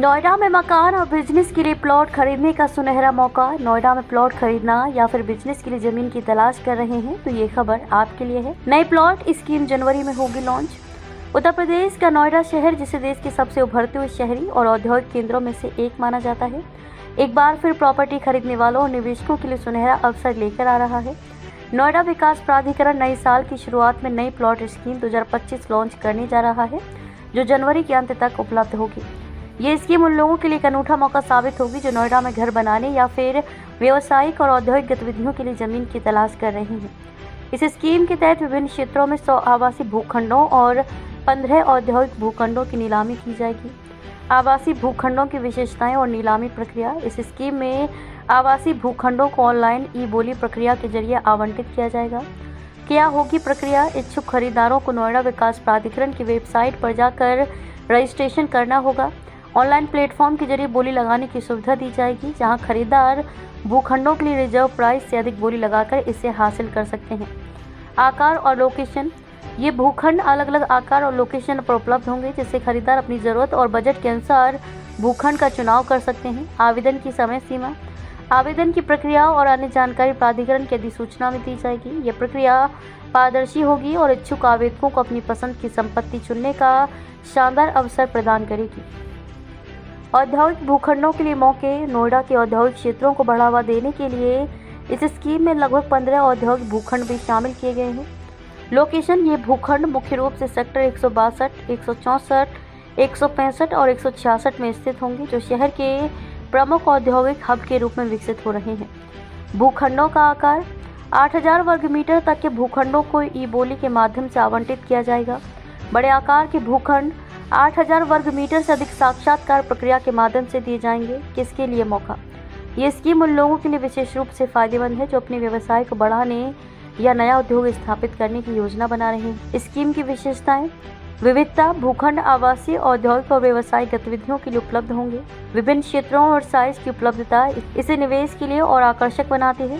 नोएडा में मकान और बिजनेस के लिए प्लॉट खरीदने का सुनहरा मौका। नोएडा में प्लॉट खरीदना या फिर बिजनेस के लिए जमीन की तलाश कर रहे हैं तो ये खबर आपके लिए है। नई प्लॉट स्कीम जनवरी में होगी लॉन्च। उत्तर प्रदेश का नोएडा शहर, जिसे देश के सबसे उभरते हुए शहरी और औद्योगिक केंद्रों में से एक माना जाता है, एक बार फिर प्रॉपर्टी खरीदने वालों और निवेशकों के लिए सुनहरा अवसर लेकर आ रहा है। नोएडा विकास प्राधिकरण नए साल की शुरुआत में नई प्लॉट स्कीम 2025 लॉन्च करने जा रहा है, जो जनवरी के अंत तक उपलब्ध होगी। ये स्कीम उन लोगों के लिए एक अनूठा मौका साबित होगी जो नोएडा में घर बनाने या फिर व्यावसायिक और औद्योगिक गतिविधियों के लिए जमीन की तलाश कर रहे हैं। इस स्कीम के तहत विभिन्न क्षेत्रों में 100 आवासीय भूखंडों और 15 औद्योगिक भूखंडों की नीलामी की जाएगी। आवासीय भूखंडों की विशेषताएं और नीलामी प्रक्रिया। इस स्कीम में आवासीय भूखंडों को ऑनलाइन ई-बोली प्रक्रिया के जरिए आवंटित किया जाएगा। क्या होगी प्रक्रिया? इच्छुक खरीदारों को नोएडा विकास प्राधिकरण की वेबसाइट पर जाकर रजिस्ट्रेशन करना होगा। ऑनलाइन प्लेटफॉर्म के जरिए बोली लगाने की सुविधा दी जाएगी, जहां खरीदार भूखंडों के लिए रिजर्व प्राइस से अधिक बोली लगाकर इसे हासिल कर सकते हैं। आकार और लोकेशन। ये भूखंड अलग अलग आकार और लोकेशन पर उपलब्ध होंगे, जिससे खरीदार अपनी ज़रूरत और बजट के अनुसार भूखंड का चुनाव कर सकते हैं। आवेदन की समय सीमा। आवेदन की प्रक्रिया और अन्य जानकारी प्राधिकरण की अधिसूचना में दी जाएगी। यह प्रक्रिया पारदर्शी होगी और इच्छुक आवेदकों को अपनी पसंद की संपत्ति चुनने का शानदार अवसर प्रदान करेगी। औद्योगिक भूखंडों के लिए मौके। नोएडा के औद्योगिक क्षेत्रों को बढ़ावा देने के लिए इस स्कीम में लगभग 15 औद्योगिक भूखंड भी शामिल किए गए हैं। लोकेशन। ये भूखंड मुख्य रूप से सेक्टर 162, 164, 165 और 166 में स्थित होंगे, जो शहर के प्रमुख औद्योगिक हब के रूप में विकसित हो रहे हैं। भूखंडों का आकार। 8000 वर्ग मीटर तक के भूखंडों को ई-बोली के माध्यम से आवंटित किया जाएगा। बड़े आकार के भूखंड 8000 वर्ग मीटर से अधिक साक्षात्कार प्रक्रिया के माध्यम से दिए जाएंगे। किसके लिए मौका? ये स्कीम उन लोगों के लिए विशेष रूप से फायदेमंद है जो अपने व्यवसाय को बढ़ाने या नया उद्योग स्थापित करने की योजना बना रहे हैं। स्कीम की विशेषताएं। विविधता। भूखंड आवासीय, औद्योगिक और व्यावसायिक गतिविधियों के लिए उपलब्ध होंगे। विभिन्न क्षेत्रों और साइज की उपलब्धता इसे निवेश के लिए और आकर्षक बनाती है।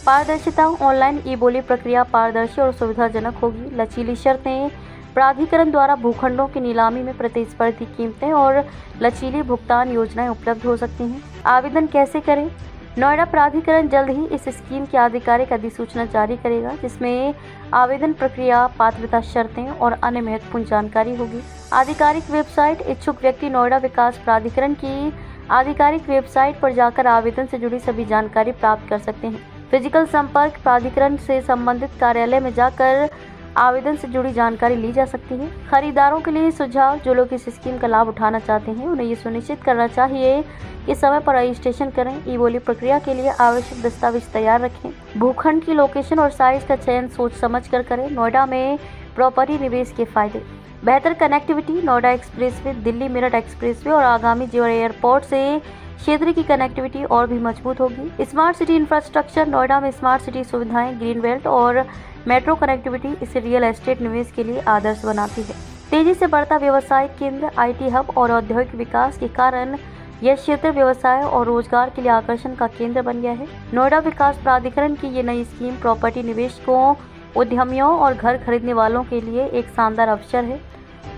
पारदर्शिता। ऑनलाइन ई-बोली प्रक्रिया पारदर्शी और सुविधाजनक होगी। लचीली शर्तें। प्राधिकरण द्वारा भूखंडों की नीलामी में प्रतिस्पर्धी कीमतें और लचीली भुगतान योजनाएं उपलब्ध हो सकती हैं। आवेदन कैसे करें? नोएडा प्राधिकरण जल्द ही इस स्कीम की आधिकारिक अधिसूचना जारी करेगा, जिसमें आवेदन प्रक्रिया, पात्रता शर्तें और अन्य महत्वपूर्ण जानकारी होगी। आधिकारिक वेबसाइट। इच्छुक व्यक्ति नोएडा विकास प्राधिकरण की आधिकारिक वेबसाइट पर जाकर आवेदन से जुड़ी सभी जानकारी प्राप्त कर सकते हैं। फिजिकल संपर्क। प्राधिकरण से संबंधित कार्यालय में जाकर आवेदन से जुड़ी जानकारी ली जा सकती है। खरीदारों के लिए सुझाव। जो लोग इस स्कीम का लाभ उठाना चाहते हैं, उन्हें ये सुनिश्चित करना चाहिए कि समय पर रजिस्ट्रेशन करें। ई-बोली प्रक्रिया के लिए आवश्यक दस्तावेज तैयार रखें। भूखंड की लोकेशन और साइज का चयन सोच समझ कर करें। नोएडा में प्रॉपर्टी निवेश के फायदे। बेहतर connectivity. Noida expressway, Delhi Meerut expressway और आगामी जोर एयरपोर्ट से क्षेत्र की कनेक्टिविटी और भी मजबूत होगी। Smart city infrastructure. नोएडा में स्मार्ट सिटी सुविधाएं, ग्रीन बेल्ट और मेट्रो कनेक्टिविटी इसे रियल एस्टेट निवेश के लिए आदर्श बनाती है। तेजी से बढ़ता व्यवसायिक केंद्र। आईटी हब और औद्योगिक विकास के कारण यह क्षेत्र व्यवसाय और रोजगार के लिए आकर्षण का केंद्र बन गया है। नोएडा विकास प्राधिकरण की ये नई स्कीम प्रॉपर्टी निवेशकों, उद्यमियों और घर खरीदने वालों के लिए एक शानदार अवसर है।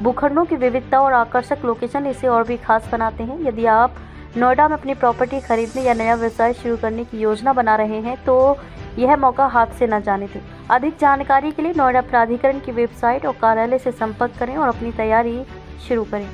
भूखंडों की विविधता और आकर्षक लोकेशन इसे और भी खास बनाते हैं। यदि आप नोएडा में अपनी प्रॉपर्टी खरीदने या नया व्यवसाय शुरू करने की योजना बना रहे हैं तो यह मौका हाथ से न जाने दें। अधिक जानकारी के लिए नोएडा प्राधिकरण की वेबसाइट और कार्यालय से संपर्क करें और अपनी तैयारी शुरू करें।